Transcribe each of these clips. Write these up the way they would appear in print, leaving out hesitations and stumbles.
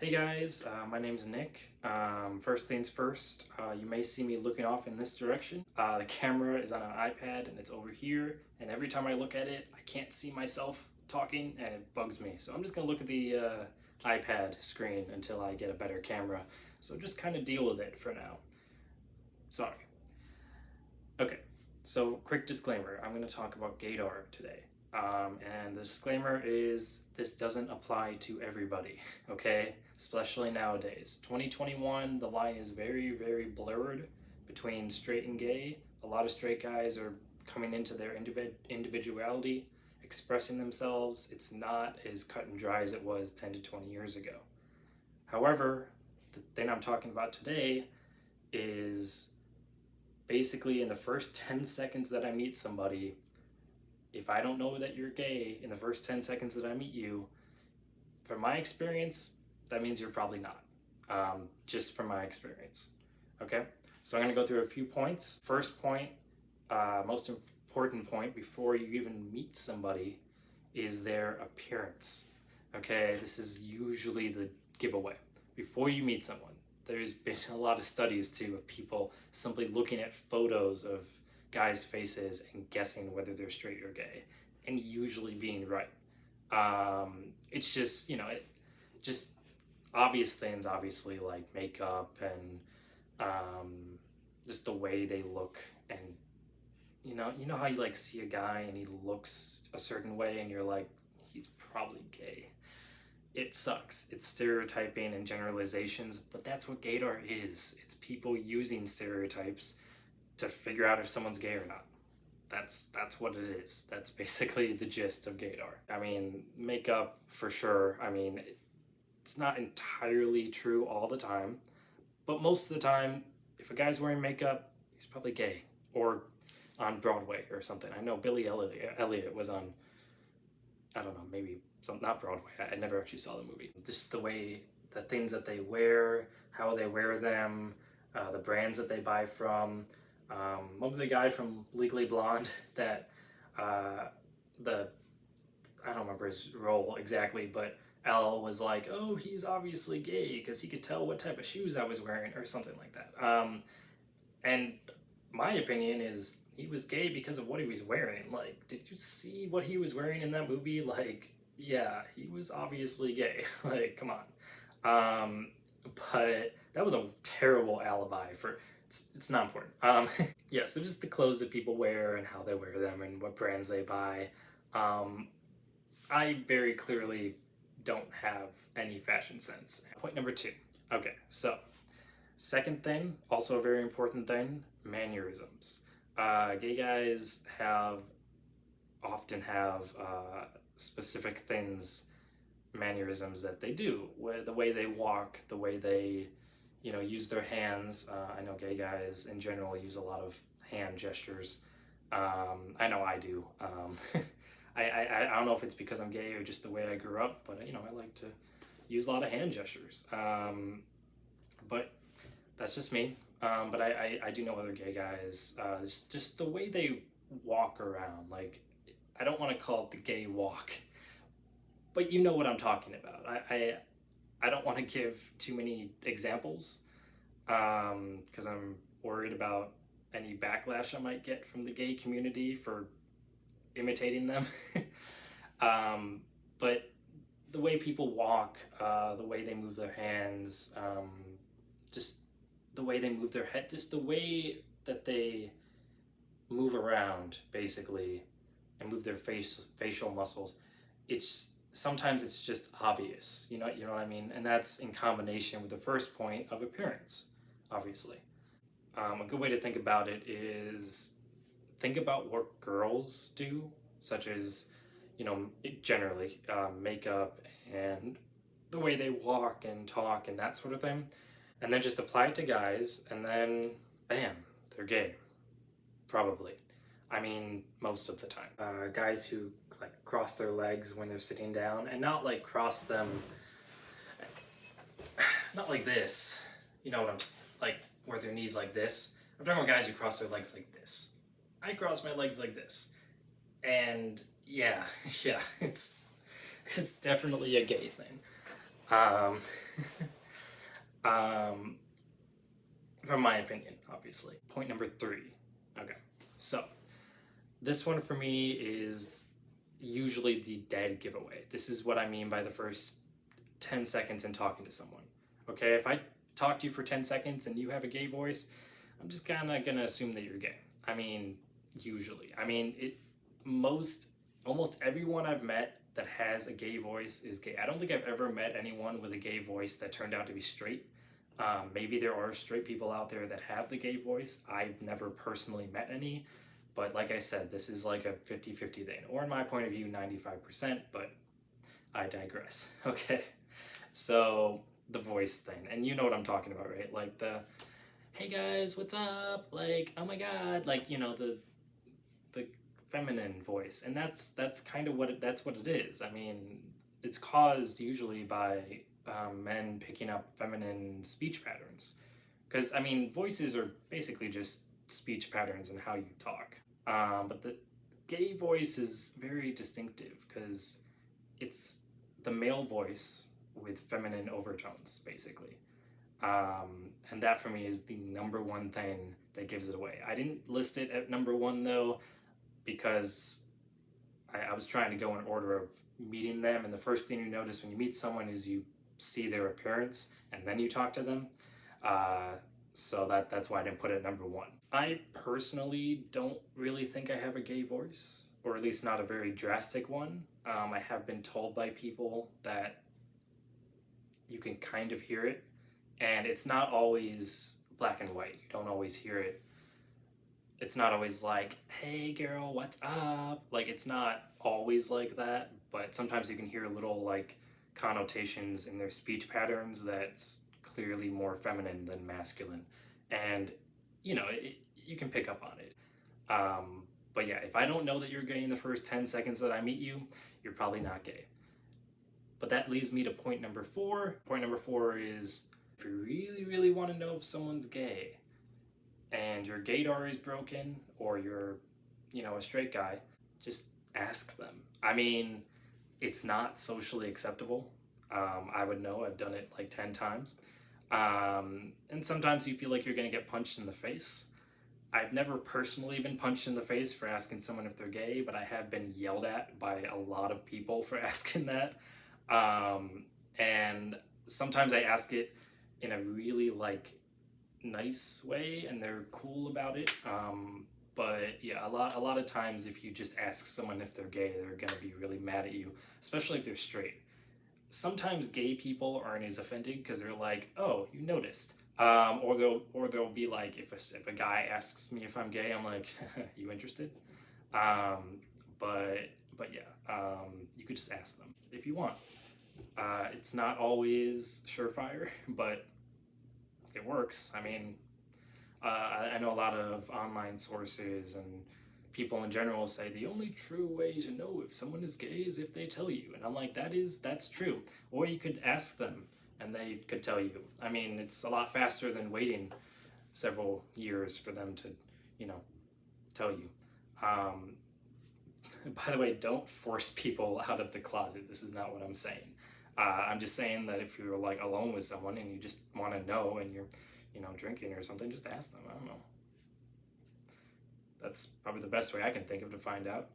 Hey guys, my name's Nick. First things first, you may see me looking off in this direction. The camera is on an iPad and it's over here, and every time I look at it, I can't see myself talking and it bugs me. So I'm just gonna look at the iPad screen until I get a better camera. So just kind of deal with it for now. Sorry. Okay, so quick disclaimer, I'm gonna talk about Gaydar today. And the disclaimer is this doesn't apply to everybody, okay? Especially nowadays. 2021, the line is very, very blurred between straight and gay. A lot of straight guys are coming into their individuality, expressing themselves. It's not as cut and dry as it was 10 to 20 years ago. However, the thing I'm talking about today is basically in the first 10 seconds that I meet somebody, if I don't know that you're gay in the first 10 seconds that I meet you, from my experience, that means you're probably not. Just from my experience. Okay? So I'm going to go through a few points. First point, most important point before you even meet somebody is their appearance. Okay? This is usually the giveaway. Before you meet someone, there's been a lot of studies too of people simply looking at photos of guys' faces and guessing whether they're straight or gay, and usually being right. It's just, just obvious things, obviously, like makeup and just the way they look. And, you know how you like see a guy and he looks a certain way and you're like, he's probably gay. It sucks. It's stereotyping and generalizations, but that's what gaydar is. It's people using stereotypes to figure out if someone's gay or not. That's what it is. That's basically the gist of gaydar. I mean, makeup for sure. I mean, it's not entirely true all the time, but most of the time, if a guy's wearing makeup, he's probably gay or on Broadway or something. I know Billy Elliot was on, I don't know, maybe some, not Broadway. I never actually saw the movie. Just the way, the things that they wear, how they wear them, the brands that they buy from. What was the guy from Legally Blonde that the I don't remember his role exactly, but Elle was like, oh, he's obviously gay because he could tell what type of shoes I was wearing or something like that. And my opinion is he was gay because of what he was wearing. Like, did you see what he was wearing in that movie? Like, yeah, he was obviously gay. Like, come on. But that was a terrible alibi for it's not important. Yeah, so just the clothes that people wear and how they wear them and what brands they buy. I very clearly don't have any fashion sense. Point number two. Okay, so second thing, also a very important thing, mannerisms. Gay guys often have specific things, mannerisms that they do, the way they walk, the way they use their hands. I know gay guys in general use a lot of hand gestures. I know I do. I don't know if it's because I'm gay or just the way I grew up, but I like to use a lot of hand gestures. But that's just me. But I do know other gay guys. Just the way they walk around. Like, I don't want to call it the gay walk, but you know what I'm talking about. I don't want to give too many examples because I'm worried about any backlash I might get from the gay community for imitating them. But the way people walk, the way they move their hands, just the way they move their head, just the way that they move around, basically, and move their facial muscles, sometimes it's just obvious, you know what I mean? And that's in combination with the first point of appearance, obviously. A good way to think about it is think about what girls do, such as, generally makeup and the way they walk and talk and that sort of thing, and then just apply it to guys, and then bam, they're gay, probably. I mean, most of the time. Guys who like cross their legs when they're sitting down, and not like cross them, not like this. You know what I'm like, where their knees like this. I'm talking about guys who cross their legs like this. I cross my legs like this, and yeah, yeah, it's definitely a gay thing. Um, um, from my opinion, obviously. Point number 3. Okay, so this one for me is usually the dead giveaway. This is what I mean by the first 10 seconds in talking to someone. Okay, if I talk to you for 10 seconds and you have a gay voice, I'm just kind of gonna assume that you're gay. I mean, usually. I mean, almost everyone I've met that has a gay voice is gay. I don't think I've ever met anyone with a gay voice that turned out to be straight. Maybe there are straight people out there that have the gay voice. I've never personally met any, but like I said, this is like a 50-50 thing, or in my point of view, 95%, but I digress. Okay, so the voice thing, and you know what I'm talking about, right? Like the, hey guys, what's up? Like, oh my god, like, the feminine voice, and that's kind of that's what it is. I mean, it's caused usually by men picking up feminine speech patterns, because I mean, voices are basically just speech patterns and how you talk. But the gay voice is very distinctive because it's the male voice with feminine overtones, basically. And that for me is the number one thing that gives it away. I didn't list it at number one though, because I was trying to go in order of meeting them, and the first thing you notice when you meet someone is you see their appearance and then you talk to them. Uh, so that's why I didn't put it at number one. I personally don't really think I have a gay voice, or at least not a very drastic one. I have been told by people that you can kind of hear it, and it's not always black and white. You don't always hear it. It's not always like, hey girl, what's up? Like, it's not always like that, but sometimes you can hear little, like, connotations in their speech patterns that's clearly more feminine than masculine. And, you can pick up on it. But yeah, if I don't know that you're gay in the first 10 seconds that I meet you, you're probably not gay. But that leads me to point number 4. Point number 4 is, if you really, really want to know if someone's gay, and your gaydar is broken, or you're, a straight guy, just ask them. I mean, it's not socially acceptable. I would know, I've done it like 10 times. And sometimes you feel like you're going to get punched in the face. I've never personally been punched in the face for asking someone if they're gay, but I have been yelled at by a lot of people for asking that. And sometimes I ask it in a really, like, nice way, and they're cool about it. But yeah, a lot of times if you just ask someone if they're gay, they're gonna be really mad at you, especially if they're straight. Sometimes gay people aren't as offended because they're like, "Oh, you noticed," or they'll be like, if a guy asks me if I'm gay, I'm like, "You interested?" Um, but yeah, you could just ask them if you want. It's not always surefire, but it works. I mean, I know a lot of online sources and people in general say the only true way to know if someone is gay is if they tell you. And I'm like, that's true. Or you could ask them and they could tell you. I mean, it's a lot faster than waiting several years for them to, tell you. Um, by the way, don't force people out of the closet. This is not what I'm saying. I'm just saying that if you're like alone with someone and you just want to know and you're, drinking or something, just ask them. I don't know. That's probably the best way I can think of to find out.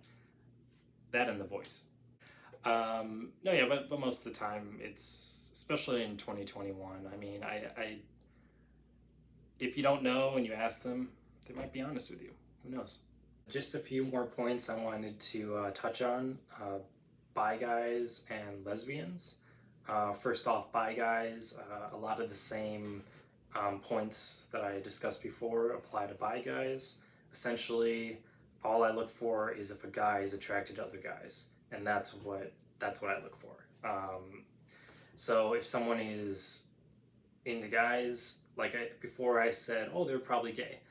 That and the voice. No, yeah, but most of the time, it's, especially in 2021. I mean, if you don't know and you ask them, they might be honest with you. Who knows? Just a few more points I wanted to touch on. Bi guys and lesbians. First off, bi guys, a lot of the same points that I discussed before apply to bi guys. Essentially, all I look for is if a guy is attracted to other guys, and that's what I look for. So if someone is into guys, before I said, oh, they're probably gay.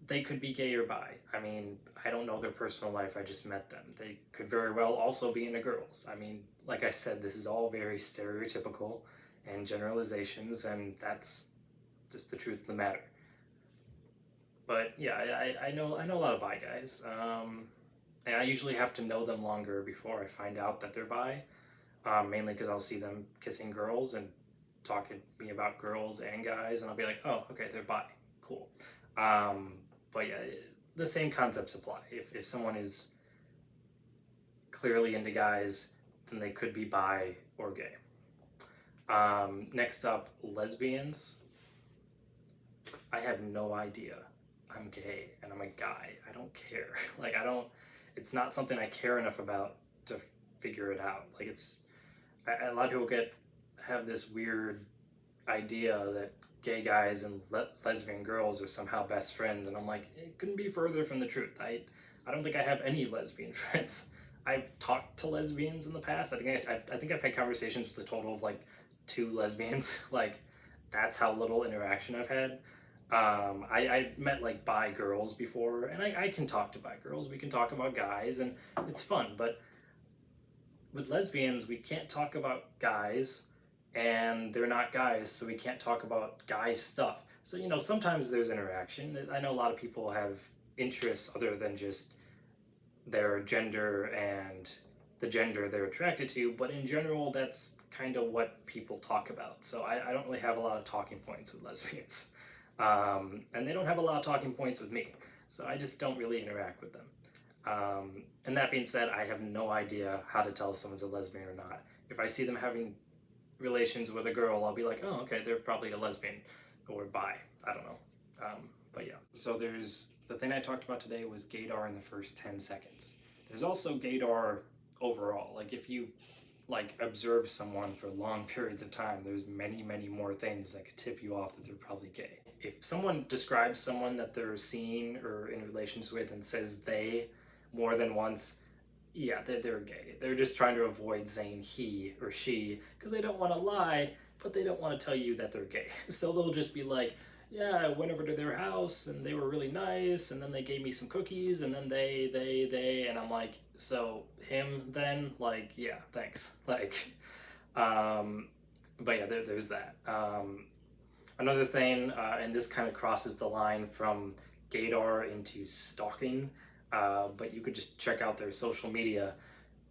They could be gay or bi. I mean, I don't know their personal life. I just met them. They could very well also be into girls. I mean, like I said, this is all very stereotypical and generalizations, and that's just the truth of the matter. But yeah, I know a lot of bi guys, and I usually have to know them longer before I find out that they're bi. mainly because I'll see them kissing girls and talking to me about girls and guys, and I'll be like, oh, okay, they're bi, cool. But yeah, the same concepts apply. If someone is clearly into guys, then they could be bi or gay. Next up, lesbians. I have no idea. I'm gay and I'm a guy. I don't care. Like, I don't, it's not something I care enough about to figure it out. Like, a lot of people have this weird idea that gay guys and lesbian girls are somehow best friends, and I'm like, it couldn't be further from the truth. I don't think I have any lesbian friends. I've talked to lesbians in the past. I think I've had conversations with a total of like 2 lesbians. Like, that's how little interaction I've had. I met like bi girls before, and I can talk to bi girls. We can talk about guys, and it's fun. But with lesbians, we can't talk about guys, and they're not guys, so we can't talk about guy stuff. So, sometimes there's interaction. I know a lot of people have interests other than just their gender and the gender they're attracted to, but in general, that's kind of what people talk about. So I don't really have a lot of talking points with lesbians. And they don't have a lot of talking points with me. So I just don't really interact with them. And that being said, I have no idea how to tell if someone's a lesbian or not. If I see them having relations with a girl, I'll be like, oh, okay, they're probably a lesbian or bi. I don't know. But yeah. So there's the thing I talked about today was gaydar in the first 10 seconds. There's also gaydar overall. Like, if you like observe someone for long periods of time, there's many more things that could tip you off that they're probably gay. If someone describes someone that they're seeing or in relations with and says they more than once, yeah, they're gay. They're just trying to avoid saying he or she because they don't want to lie, but they don't want to tell you that they're gay. So they'll just be like, yeah, I went over to their house and they were really nice, and then they gave me some cookies, and then they, and I'm like, so him then? Like, yeah, thanks. Like, but yeah, there's that. Another thing, and this kind of crosses the line from gaydar into stalking, but you could just check out their social media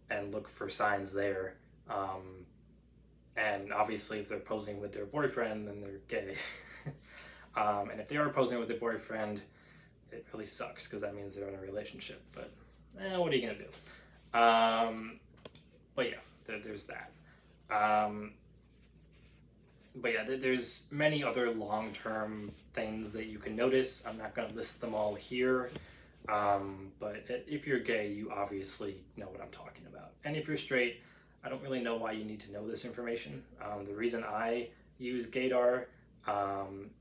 and look for signs there. And obviously, if they're posing with their boyfriend, then they're gay. And if they are posing with their boyfriend, it really sucks because that means they're in a relationship. But what are you gonna do? But yeah, there's that. But yeah, there's many other long-term things that you can notice. I'm not going to list them all here. But if you're gay, you obviously know what I'm talking about. And if you're straight, I don't really know why you need to know this information. The reason I use gaydar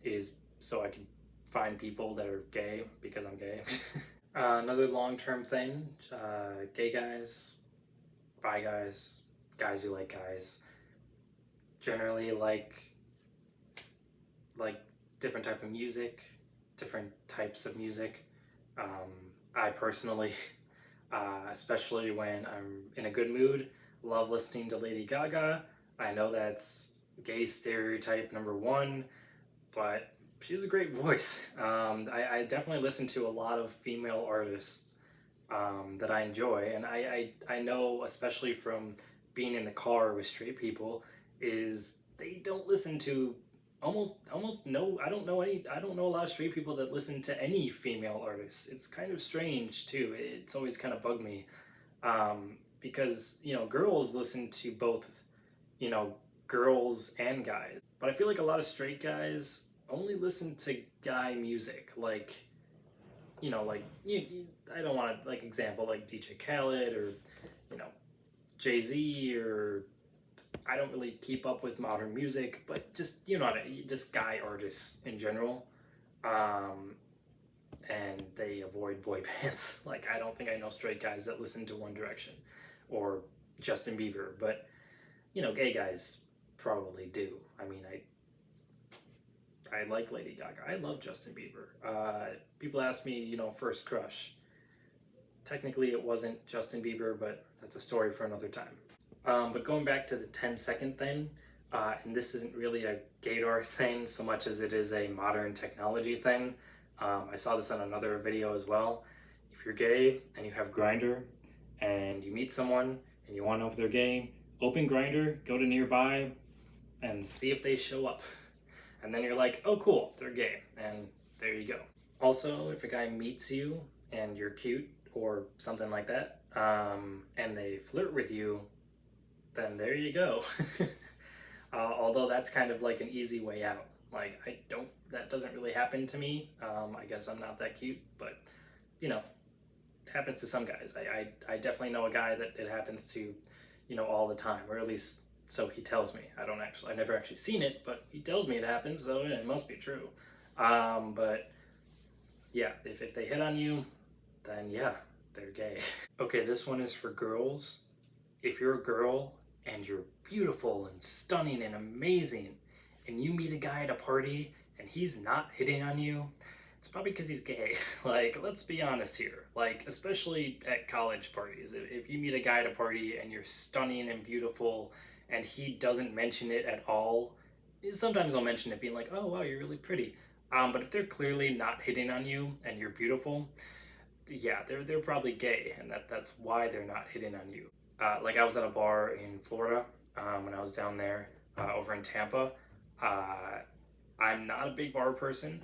is so I can find people that are gay because I'm gay. Another long-term thing, gay guys, bi guys, guys who like guys, generally like different type of music, different types of music. I personally, especially when I'm in a good mood, love listening to Lady Gaga. I know that's gay stereotype number one, but she has a great voice. I definitely listen to a lot of female artists that I enjoy, and I know, especially from being in the car with straight people, is they don't listen to almost no, I don't know a lot of straight people that listen to any female artists. It's kind of strange too. It's always kind of bugged me, because girls listen to both, girls and guys, but I feel like a lot of straight guys only listen to guy music, like like I don't want to like example like DJ Khaled or you know Jay-Z, or I don't really keep up with modern music, but just just guy artists in general, and they avoid boy bands. Like, I don't think I know straight guys that listen to One Direction or Justin Bieber, but gay guys probably do. I mean, I like Lady Gaga. I love Justin Bieber. People ask me, first crush. Technically, it wasn't Justin Bieber, but that's a story for another time. But going back to the 10-second thing, and this isn't really a gaydar thing so much as it is a modern technology thing. I saw this on another video as well. If you're gay and you have Grindr and you meet someone and you want to know if they're gay, open Grindr, go to nearby, and see if they show up. And then you're like, oh cool, they're gay, and there you go. Also, if a guy meets you and you're cute or something like that, and they flirt with you, then there you go. Although that's kind of like an easy way out. Like, that doesn't really happen to me. I guess I'm not that cute, but you know, it happens to some guys. I definitely know a guy that it happens to, all the time, or at least so he tells me. I've never actually seen it, but he tells me it happens, so it must be true. But yeah, if they hit on you, then yeah, they're gay. Okay, this one is for girls. If you're a girl and you're beautiful and stunning and amazing, and you meet a guy at a party and he's not hitting on you, it's probably because he's gay. Like, let's be honest here. Like, especially at college parties. If you meet a guy at a party and you're stunning and beautiful and he doesn't mention it at all, sometimes I'll mention it being like, oh, wow, you're really pretty. But if they're clearly not hitting on you and you're beautiful, yeah, they're probably gay, and that's why they're not hitting on you. Like, I was at a bar in Florida when I was down there over in Tampa. Uh, I'm not a big bar person.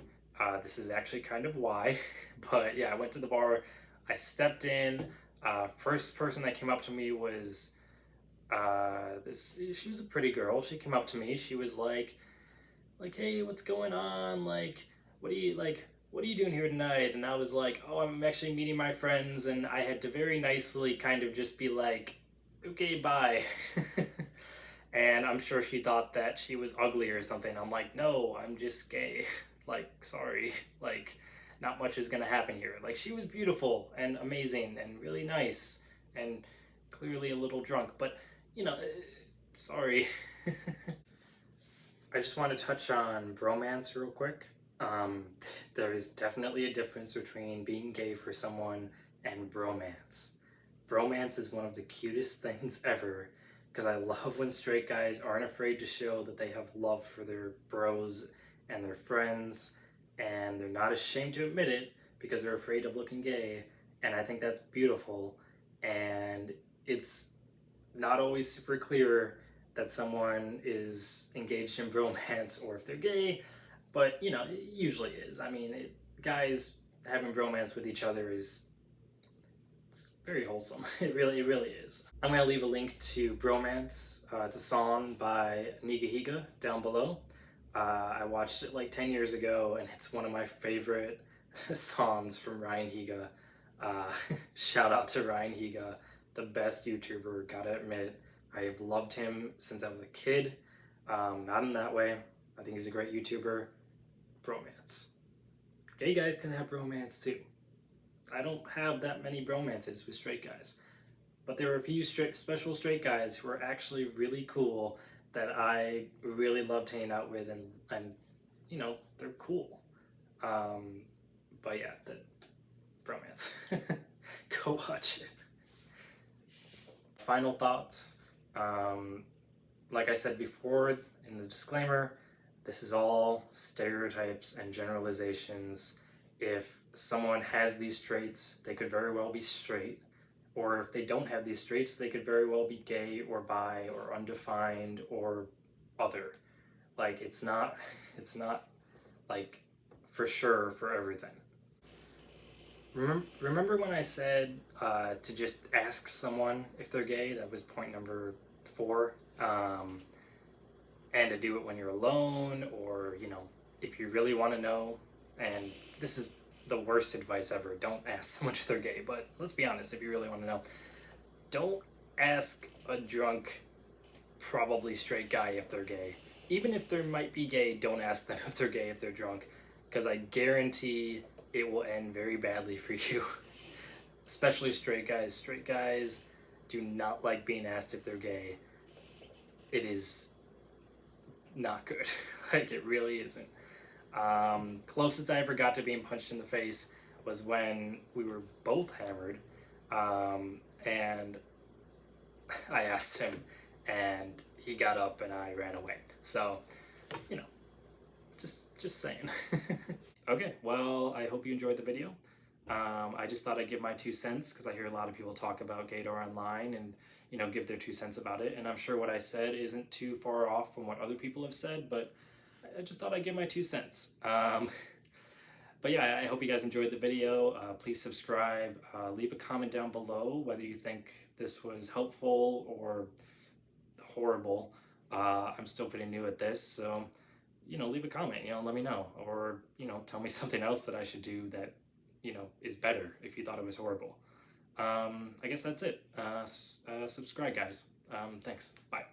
This is actually kind of why, but yeah, I went to the bar. I stepped in. First person that came up to me was this. She was a pretty girl. She came up to me. She was like, hey, what's going on? Like, what are you doing here tonight? And I was like, oh, I'm actually meeting my friends, and I had to very nicely kind of just be like, okay, bye. And I'm sure she thought that she was ugly or something. I'm like, no, I'm just gay. Like, sorry. Like, not much is gonna happen here. Like, she was beautiful and amazing and really nice and clearly a little drunk, but, sorry. I just want to touch on bromance real quick. Um, there is definitely a difference between being gay for someone and bromance. Bromance is one of the cutest things ever because I love when straight guys aren't afraid to show that they have love for their bros and their friends, and they're not ashamed to admit it because they're afraid of looking gay, and I think that's beautiful. And it's not always super clear that someone is engaged in bromance or if they're gay, but it usually is. I mean, guys having bromance with each other is it's very wholesome. It really is. I'm gonna leave a link to Bromance. It's a song by Nigahiga down below. I watched it like 10 years ago, and it's one of my favorite songs from Ryan Higa. Uh, Shout out to Ryan Higa, the best YouTuber, gotta admit. I have loved him since I was a kid. Not in that way. I think he's a great YouTuber. Bromance. Gay guys can have bromance too. I don't have that many bromances with straight guys. But there are a few special straight guys who are actually really cool that I really loved hanging out with, and they're cool. But yeah, the bromance. Go watch it. Final thoughts. Like I said before in the disclaimer, this is all stereotypes and generalizations. If someone has these traits, they could very well be straight. Or if they don't have these traits, they could very well be gay or bi or undefined or other. Like, it's not like for sure for everything. Remember when I said to just ask someone if they're gay? That was point number 4. And to do it when you're alone, or if you really want to know. And this is the worst advice ever. Don't ask someone if they're gay, but let's be honest, if you really want to know, don't ask a drunk, probably straight guy if they're gay. Even if they might be gay, don't ask them if they're gay if they're drunk, because I guarantee it will end very badly for you. Especially straight guys. Straight guys do not like being asked if they're gay. It is not good. Like, it really isn't. Closest I ever got to being punched in the face was when we were both hammered, and I asked him, and he got up and I ran away. So, you know, just saying. Okay, well, I hope you enjoyed the video. I just thought I'd give my 2 cents because I hear a lot of people talk about Gaydar online and give their 2 cents about it. And I'm sure what I said isn't too far off from what other people have said, but I just thought I'd give my 2 cents. But yeah, I hope you guys enjoyed the video. Please subscribe. Leave a comment down below whether you think this was helpful or horrible. I'm still pretty new at this, so leave a comment. Let me know, or tell me something else that I should do that is better if you thought it was horrible. I guess that's it. Subscribe, guys. Thanks. Bye.